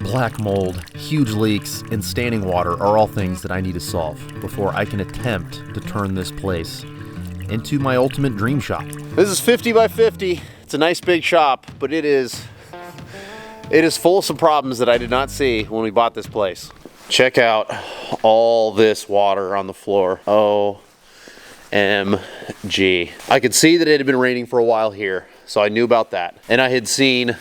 Black mold, huge leaks, and standing water are all things that I need to solve before I can attempt to turn this place into my ultimate dream shop. This is 50 by 50. It's a nice big shop, but it is full of some problems that I did not see when we bought this place. Check out all this water on the floor. OMG. I could see that it had been raining for a while here, so I knew about that. And I had seen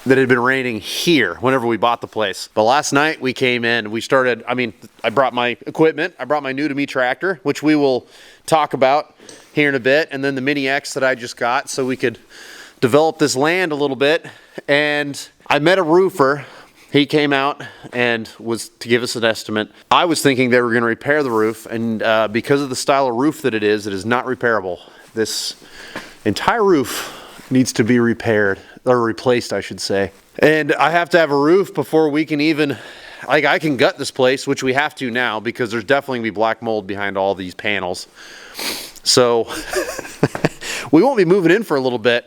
that it had been raining here whenever we bought the place. But last night we came in, I brought my equipment. I brought my new to me tractor, which we will talk about here in a bit, and then the Mini X that I just got so we could develop this land a little bit. And I met a roofer. He came out and was to give us an estimate. I was thinking they were gonna repair the roof, and because of the style of roof that it is not repairable. This entire roof needs to be repaired, or replaced, I should say. And I have to have a roof before we can even, I can gut this place, which we have to now because there's definitely gonna be black mold behind all these panels. So we won't be moving in for a little bit.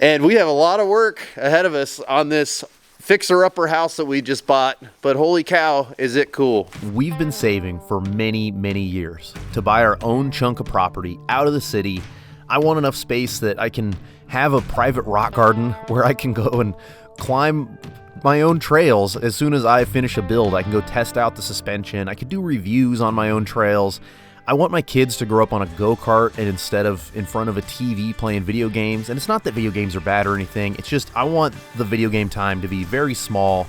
And we have a lot of work ahead of us on this fixer-upper house that we just bought, but holy cow, is it cool. We've been saving for many, many years to buy our own chunk of property out of the city. I want enough space that I can have a private rock garden where I can go and climb my own trails. As soon as I finish a build, I can go test out the suspension. I could do reviews on my own trails. I want my kids to grow up on a go-kart and instead of in front of a TV playing video games. And it's not that video games are bad or anything. It's just I want the video game time to be very small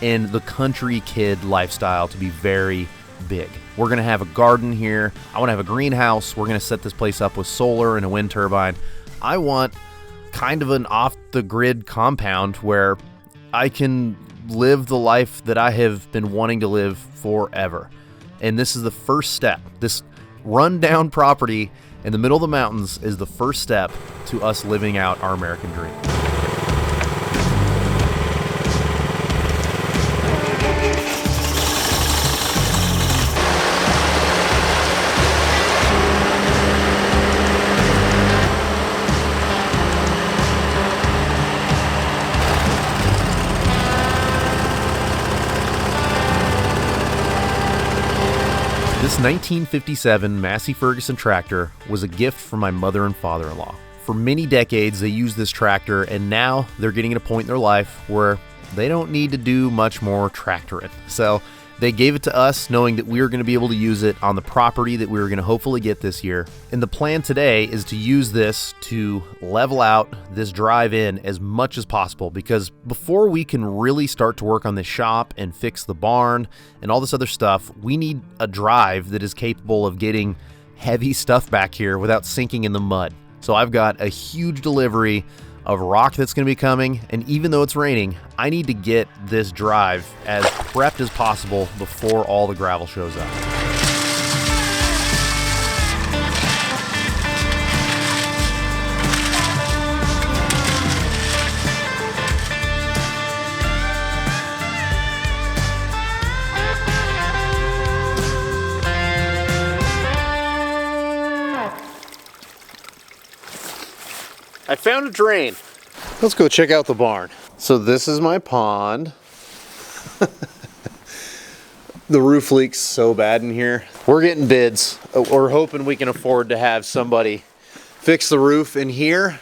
and the country kid lifestyle to be very big. We're going to have a garden here. I want to have a greenhouse. We're going to set this place up with solar and a wind turbine. I want kind of an off-the-grid compound where I can live the life that I have been wanting to live forever. And this is the first step. This rundown property in the middle of the mountains is the first step to us living out our American dream. This 1957 Massey Ferguson tractor was a gift from my mother and father-in-law. For many decades, they used this tractor, and now they're getting at a point in their life where they don't need to do much more tractoring. So they gave it to us knowing that we were going to be able to use it on the property that we were going to hopefully get this year. And the plan today is to use this to level out this drive-in as much as possible, because before we can really start to work on this shop and fix the barn and all this other stuff, we need a drive that is capable of getting heavy stuff back here without sinking in the mud. So I've got a huge delivery of rock that's going to be coming, and even though it's raining, I need to get this drive as prepped as possible before all the gravel shows up. I found a drain. Let's go check out the barn. So this is my pond. The roof leaks so bad in here. We're getting bids. We're hoping we can afford to have somebody fix the roof in here.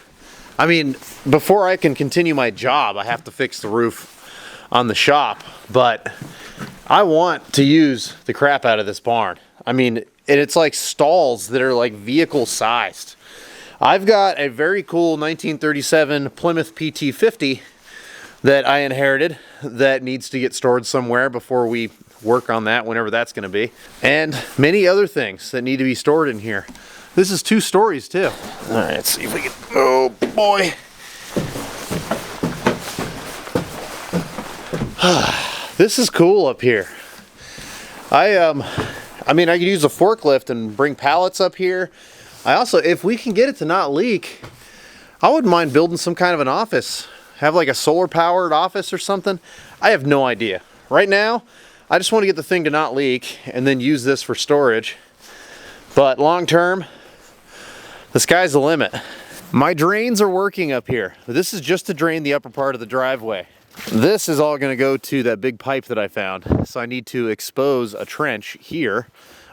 I mean, before I can continue my job, I have to fix the roof on the shop, but I want to use the crap out of this barn. I mean, and it's like stalls that are like vehicle sized. I've got a very cool 1937 Plymouth PT50 that I inherited that needs to get stored somewhere before we work on that, whenever that's going to be. And many other things that need to be stored in here. This is 2 stories too. All right, let's see if we can, oh boy. This is cool up here. I mean, I could use a forklift and bring pallets up here. I also, if we can get it to not leak, I wouldn't mind building some kind of an office. Have like a solar powered office or something. I have no idea. Right now, I just want to get the thing to not leak and then use this for storage. But long term, the sky's the limit. My drains are working up here. This is just to drain the upper part of the driveway. This is all gonna go to that big pipe that I found. So I need to expose a trench here.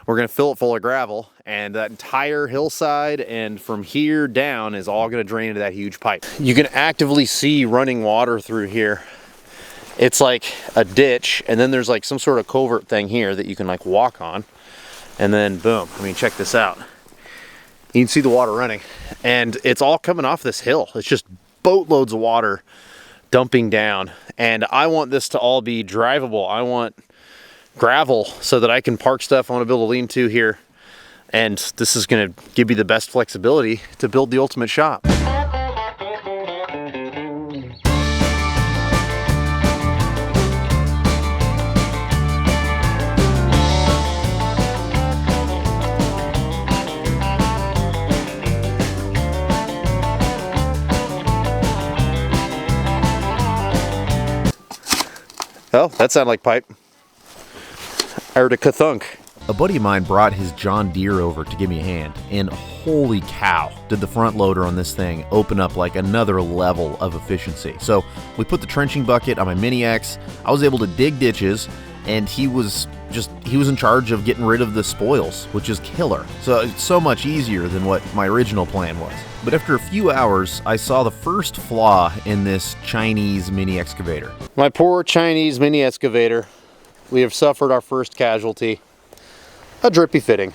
We're gonna fill it full of gravel, and that entire hillside and from here down is all gonna drain into that huge pipe. You can actively see running water through here. It's like a ditch, and then there's like some sort of culvert thing here that you can like walk on. And then boom, I mean, check this out. You can see the water running, and it's all coming off this hill. It's just boatloads of water dumping down, and I want this to all be drivable. I want gravel so that I can park stuff. I want to build a lean-to here, and this is going to give me the best flexibility to build the ultimate shop. Oh, that sounded like pipe. I heard a ka-thunk. A buddy of mine brought his John Deere over to give me a hand, and holy cow, did the front loader on this thing open up like another level of efficiency. So we put the trenching bucket on my Mini X. I was able to dig ditches, and he was in charge of getting rid of the spoils, which is killer. So it's so much easier than what my original plan was. But after a few hours, I saw the first flaw in this Chinese mini excavator. My poor Chinese mini excavator. We have suffered our first casualty. A drippy fitting.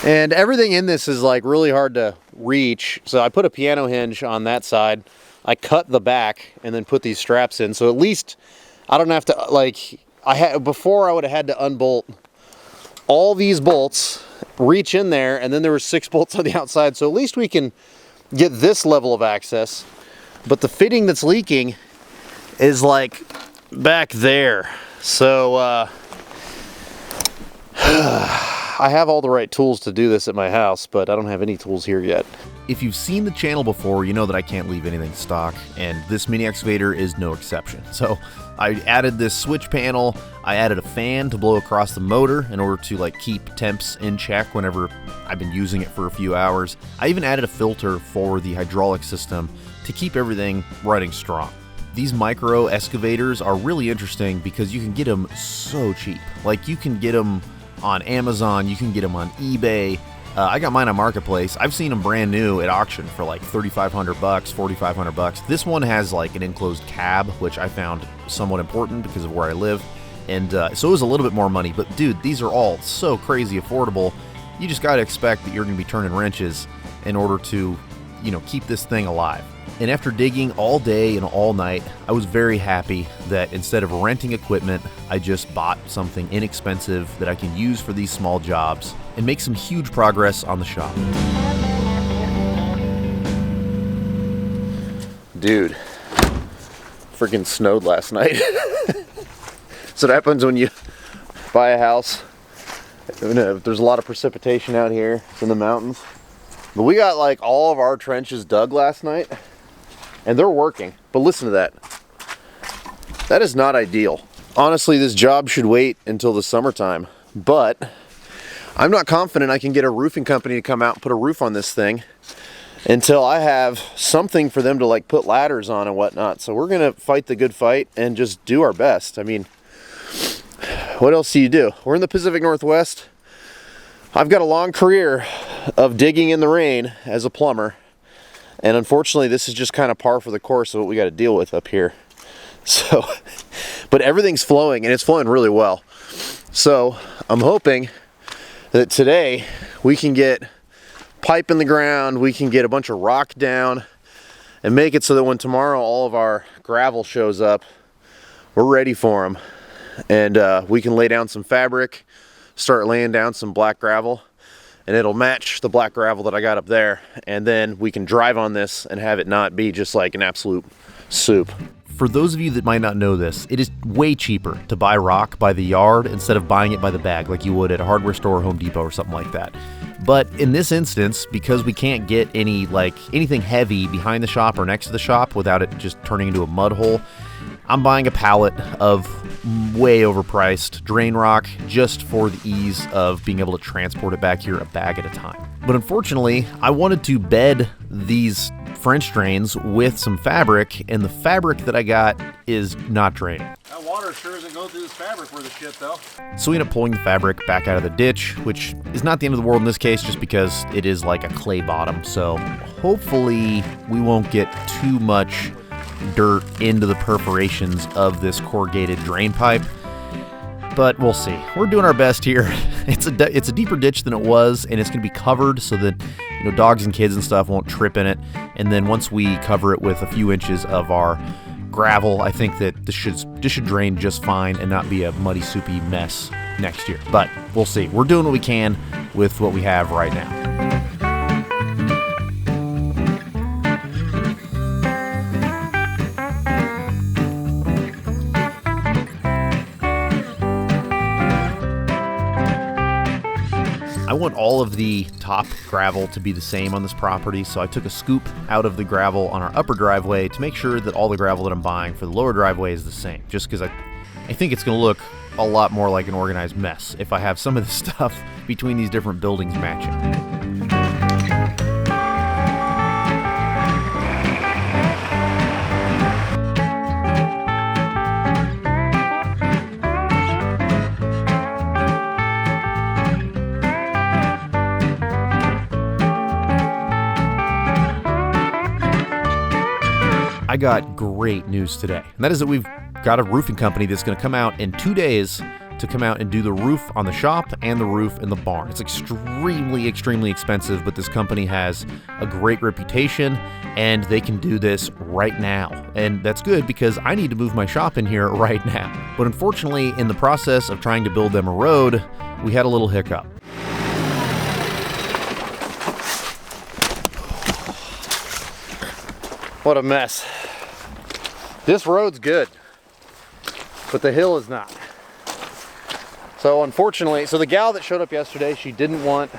And everything in this is like really hard to reach. So I put a piano hinge on that side. I cut the back and then put these straps in. So at least I don't have to, like, before I would have had to unbolt all these bolts, reach in there, and then there were 6 bolts on the outside. So at least we can get this level of access. But the fitting that's leaking is like back there. So I have all the right tools to do this at my house, but I don't have any tools here yet. If you've seen the channel before, you know that I can't leave anything stock, and this mini excavator is no exception. So I added this switch panel, I added a fan to blow across the motor in order to like keep temps in check whenever I've been using it for a few hours. I even added a filter for the hydraulic system to keep everything running strong. These micro excavators are really interesting because you can get them so cheap. Like, you can get them on Amazon, you can get them on eBay. I got mine on Marketplace. I've seen them brand new at auction for like $3,500, $4,500. This one has like an enclosed cab, which I found somewhat important because of where I live. And so it was a little bit more money, but dude, these are all so crazy affordable. You just got to expect that you're going to be turning wrenches in order to, you know, keep this thing alive. And after digging all day and all night, I was very happy that instead of renting equipment, I just bought something inexpensive that I can use for these small jobs and make some huge progress on the shop. Dude, freaking snowed last night. So that happens when you buy a house. There's a lot of precipitation out here. It's in the mountains. But we got like all of our trenches dug last night. And they're working, but listen to that. That is not ideal. Honestly, this job should wait until the summertime, but I'm not confident I can get a roofing company to come out and put a roof on this thing until I have something for them to like put ladders on and whatnot. So we're gonna fight the good fight and just do our best. I mean, what else do you do? We're in the Pacific Northwest. I've got a long career of digging in the rain as a plumber. And unfortunately, this is just kind of par for the course of what we got to deal with up here. So, but everything's flowing, and it's flowing really well. So I'm hoping that today we can get pipe in the ground, we can get a bunch of rock down, and make it so that when tomorrow all of our gravel shows up, we're ready for them. And we can lay down some fabric, start laying down some black gravel, and it'll match the black gravel that I got up there. And then we can drive on this and have it not be just like an absolute soup. For those of you that might not know this, it is way cheaper to buy rock by the yard instead of buying it by the bag like you would at a hardware store or Home Depot or something like that. But in this instance, because we can't get anything heavy behind the shop or next to the shop without it just turning into a mud hole, I'm buying a pallet of way overpriced drain rock just for the ease of being able to transport it back here a bag at a time. But unfortunately, I wanted to bed these French drains with some fabric, and the fabric that I got is not draining. That water sure isn't going through this fabric worth of shit, though. So we end up pulling the fabric back out of the ditch, which is not the end of the world in this case, just because it is like a clay bottom. So hopefully we won't get too much dirt into the perforations of this corrugated drain pipe. But we'll see. We're doing our best here. It's a deeper ditch than it was, and it's going to be covered so that dogs and kids and stuff won't trip in it. And then once we cover it with a few inches of our gravel, I think that this should drain just fine and not be a muddy, soupy mess next year. But we'll see. We're doing what we can with what we have right now. I want all of the top gravel to be the same on this property, so I took a scoop out of the gravel on our upper driveway to make sure that all the gravel that I'm buying for the lower driveway is the same, just because I think it's going to look a lot more like an organized mess if I have some of the stuff between these different buildings matching. I got great news today, and that is that we've got a roofing company that's going to come out in 2 days to come out and do the roof on the shop and the roof in the barn. It's extremely, extremely expensive, but this company has a great reputation, and they can do this right now. And that's good because I need to move my shop in here right now. But unfortunately, in the process of trying to build them a road, we had a little hiccup. What a mess. This road's good, but the hill is not. So unfortunately, the gal that showed up yesterday, she didn't want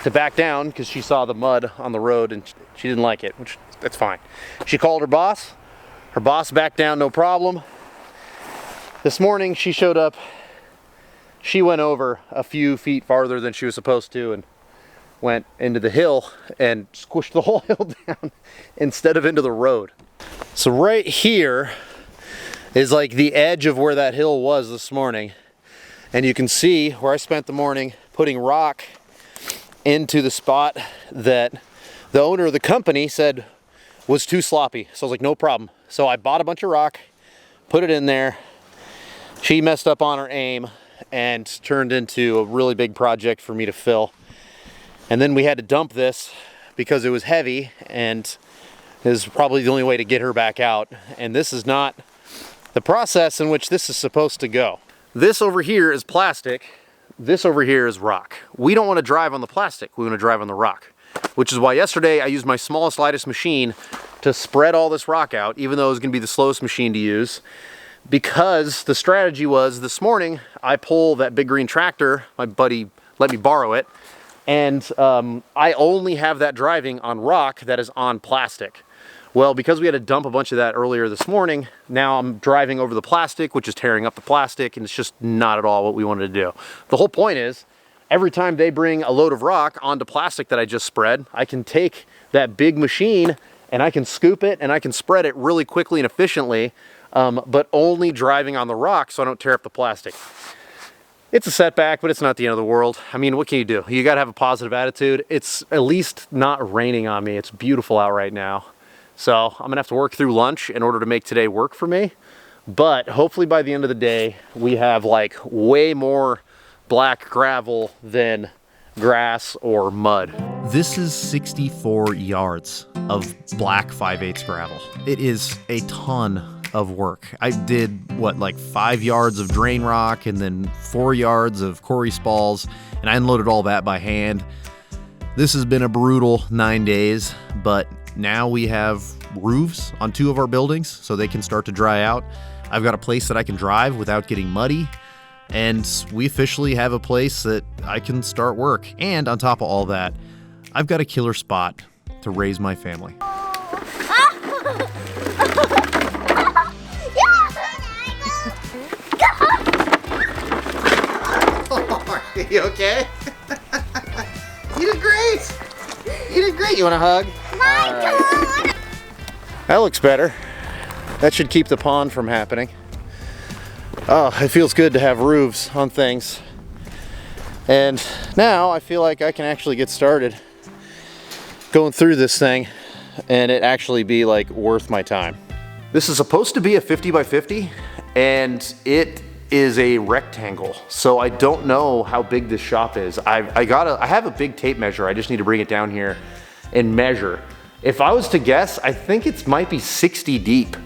to back down because she saw the mud on the road and she didn't like it, which that's fine. She called her boss. Her boss backed down, no problem. This morning she showed up. She went over a few feet farther than she was supposed to and went into the hill and squished the whole hill down instead of into the road. So right here is like the edge of where that hill was this morning. And you can see where I spent the morning putting rock into the spot that the owner of the company said was too sloppy. So I was like, no problem. So I bought a bunch of rock, put it in there. She messed up on her aim and turned into a really big project for me to fill. And then we had to dump this because it was heavy, and it was probably the only way to get her back out. And this is not the process in which this is supposed to go. This over here is plastic. This over here is rock. We don't want to drive on the plastic. We want to drive on the rock, which is why yesterday I used my smallest, lightest machine to spread all this rock out, even though it was going to be the slowest machine to use, because the strategy was this morning I pull that big green tractor. My buddy let me borrow it. And I only have that driving on rock that is on plastic. Well, because we had to dump a bunch of that earlier this morning, now I'm driving over the plastic, which is tearing up the plastic, and it's just not at all what we wanted to do. The whole point is, every time they bring a load of rock onto plastic that I just spread, I can take that big machine and I can scoop it and I can spread it really quickly and efficiently, but only driving on the rock so I don't tear up the plastic. It's a setback, but it's not the end of the world. I mean, what can you do? You gotta have a positive attitude. It's at least not raining on me. It's beautiful out right now. So I'm gonna have to work through lunch in order to make today work for me. But hopefully by the end of the day, we have like way more black gravel than grass or mud. This is 64 yards of black 5/8 gravel. It is a ton of work. I did like 5 yards of drain rock and then 4 yards of quarry spalls, and I unloaded all that by hand. This has been a brutal 9 days, but now we have roofs on 2 of our buildings so they can start to dry out. I've got a place that I can drive without getting muddy, and we officially have a place that I can start work. And on top of all that, I've got a killer spot to raise my family. You okay? You did great! You did great! You want a hug? I don't want to That looks better. That should keep the pond from happening. Oh, it feels good to have roofs on things. And now I feel like I can actually get started going through this thing and it actually be like worth my time. This is supposed to be a 50 by 50 and it is a rectangle. So I don't know how big this shop is. I have a big tape measure. I just need to bring it down here and measure. If I was to guess, I think it might be 60 deep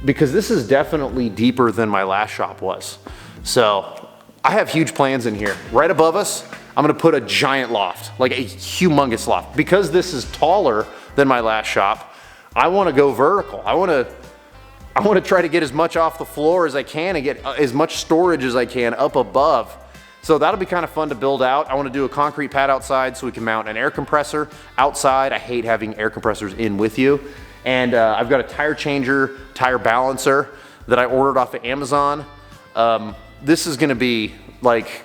because this is definitely deeper than my last shop was. So I have huge plans in here. Right above us, I'm gonna put a giant loft, like a humongous loft. Because this is taller than my last shop, I wanna go vertical. I wanna try to get as much off the floor as I can and get as much storage as I can up above. So that'll be kind of fun to build out. I wanna do a concrete pad outside so we can mount an air compressor outside. I hate having air compressors in with you. And I've got a tire changer, tire balancer that I ordered off of Amazon. This is gonna be like,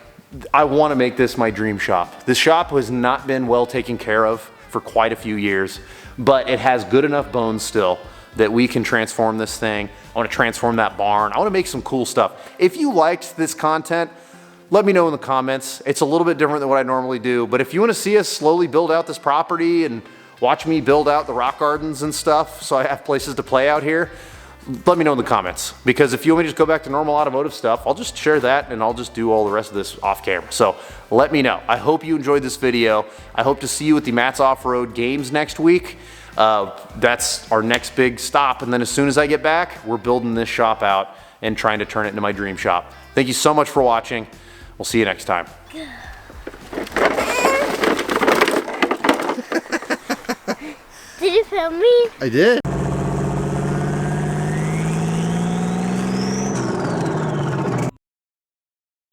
I wanna make this my dream shop. This shop has not been well taken care of for quite a few years, but it has good enough bones still that we can transform this thing. I wanna transform that barn. I wanna make some cool stuff. If you liked this content, let me know in the comments. It's a little bit different than what I normally do, but if you wanna see us slowly build out this property and watch me build out the rock gardens and stuff so I have places to play out here, let me know in the comments. Because if you want me to just go back to normal automotive stuff, I'll just share that and I'll just do all the rest of this off camera. So let me know. I hope you enjoyed this video. I hope to see you at the Matt's Off-Road Games next week. That's our next big stop. And then as soon as I get back, we're building this shop out and trying to turn it into my dream shop. Thank you so much for watching. We'll see you next time. Did you film me? I did.